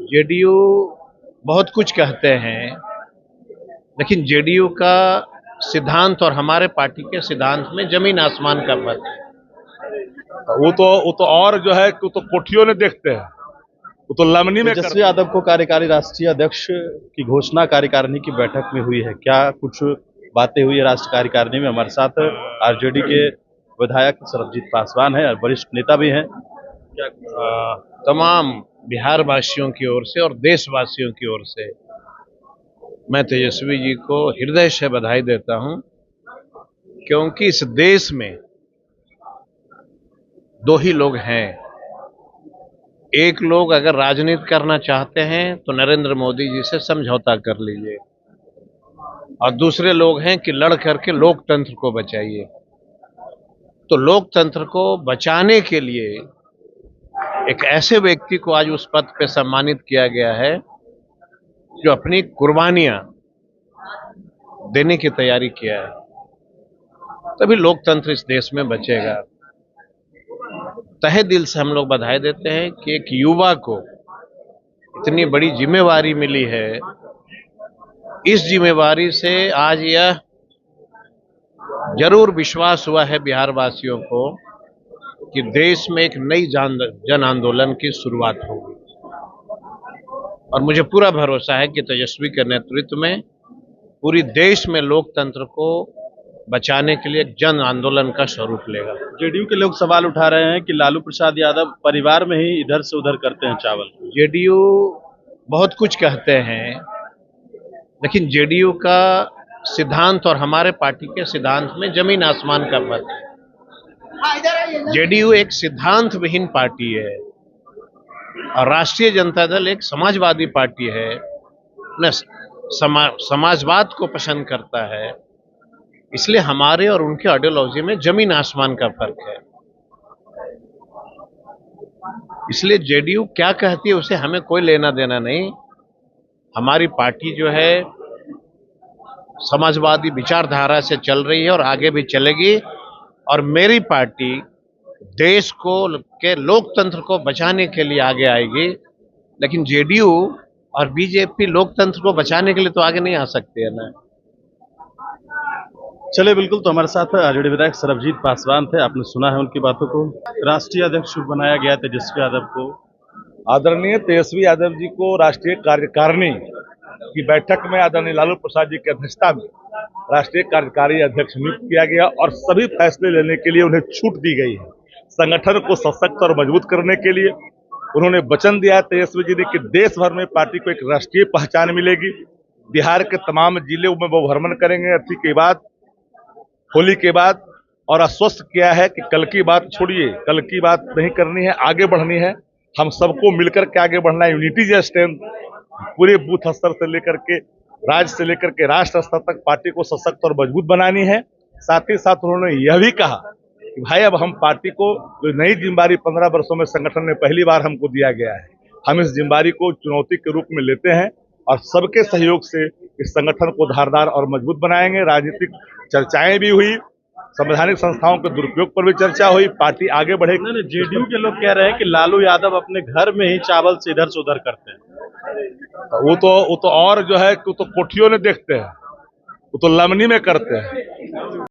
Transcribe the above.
JDU बहुत कुछ कहते हैं, लेकिन जेडीयू का सिद्धांत और हमारे पार्टी के सिद्धांत में जमीन आसमान का फर्क है। वो तो और जो है वो तो कोठियों में देखते हैं, वो तो लमनी में तेजस्वी यादव को कार्यकारी राष्ट्रीय अध्यक्ष की घोषणा कार्यकारिणी की बैठक में हुई है। क्या कुछ बातें हुई है राष्ट्रीय कार्यकारिणी में? हमारे साथ आरजेडी के विधायक सरबजीत पासवान है और वरिष्ठ नेता भी हैं। तमाम बिहार वासियों की ओर से और देशवासियों की ओर से मैं तेजस्वी जी को हृदय से बधाई देता हूं, क्योंकि इस देश में दो ही लोग हैं। एक लोग अगर राजनीति करना चाहते हैं तो नरेंद्र मोदी जी से समझौता कर लीजिए, और दूसरे लोग हैं कि लड़ करके लोकतंत्र को बचाइए। तो लोकतंत्र को बचाने के लिए एक ऐसे व्यक्ति को आज उस पद पे सम्मानित किया गया है जो अपनी कुर्बानियां देने की तैयारी किया है, तभी लोकतंत्र इस देश में बचेगा। तहे दिल से हम लोग बधाई देते हैं कि एक युवा को इतनी बड़ी जिम्मेवारी मिली है। इस जिम्मेवारी से आज यह जरूर विश्वास हुआ है बिहार वासियों को कि देश में एक नई जन आंदोलन की शुरुआत होगी, और मुझे पूरा भरोसा है कि तेजस्वी के नेतृत्व में पूरी देश में लोकतंत्र को बचाने के लिए एक जन आंदोलन का स्वरूप लेगा। जेडीयू के लोग सवाल उठा रहे हैं कि लालू प्रसाद यादव परिवार में ही इधर से उधर करते हैं चावल। जेडीयू बहुत कुछ कहते हैं, लेकिन जेडीयू का सिद्धांत और हमारे पार्टी के सिद्धांत में जमीन आसमान का फर्क है। जेडीयू एक सिद्धांत विहीन पार्टी है और राष्ट्रीय जनता दल एक समाजवादी पार्टी है, न समाजवाद को पसंद करता है। इसलिए हमारे और उनके आइडियोलॉजी में जमीन आसमान का फर्क है। इसलिए जेडीयू क्या कहती है उसे हमें कोई लेना देना नहीं। हमारी पार्टी जो है समाजवादी विचारधारा से चल रही है और आगे भी चलेगी, और मेरी पार्टी देश को के लोकतंत्र को बचाने के लिए आगे आएगी। लेकिन जेडीयू और बीजेपी लोकतंत्र को बचाने के लिए तो आगे नहीं आ सकते है ना। चले बिल्कुल, तो हमारे साथ आरजेडी विधायक सरबजीत पासवान थे। आपने सुना है उनकी बातों को। राष्ट्रीय अध्यक्ष बनाया गया तेजस्वी यादव को। आदरणीय तेजस्वी यादव जी को राष्ट्रीय कार्यकारिणी की बैठक में आदरणीय लालू प्रसाद जी की अध्यक्षता में राष्ट्रीय कार्यकारी अध्यक्ष नियुक्त किया गया और सभी फैसले लेने के लिए उन्हें छूट दी गई है। संगठन को सशक्त और मजबूत करने के लिए उन्होंने वचन दिया तेजस्वी जी ने कि देश भर में पार्टी को एक राष्ट्रीय पहचान मिलेगी। बिहार के तमाम जिले में वो भ्रमण करेंगे अर्थी के बाद, होली के बाद, और आश्वस्त किया है कि कल की बात छोड़िए, कल की बात नहीं करनी है, आगे बढ़नी है। हम सबको मिलकर के आगे बढ़ना है। यूनिटी जो स्ट्रेंथ पूरे बूथ स्तर से लेकर के राज्य से लेकर के राष्ट्र स्तर तक पार्टी को सशक्त और मजबूत बनानी है। साथ ही साथ उन्होंने यह भी कहा कि भाई अब हम पार्टी को जो नई जिम्मेदारी 15 वर्षों में संगठन में पहली बार हमको दिया गया है, हम इस जिम्मेदारी को चुनौती के रूप में लेते हैं और सबके सहयोग से इस संगठन को धारदार और मजबूत बनाएंगे। राजनीतिक चर्चाएं भी हुई, संवैधानिक संस्थाओं के दुरुपयोग पर भी चर्चा हुई, पार्टी आगे बढ़ेगी। जेडीयू के लोग कह रहे हैं कि लालू यादव अपने घर में ही चावल से इधर से उधर करते हैं। वो तो और जो है वो तो कोठियों में देखते हैं, वो तो लमनी में करते हैं।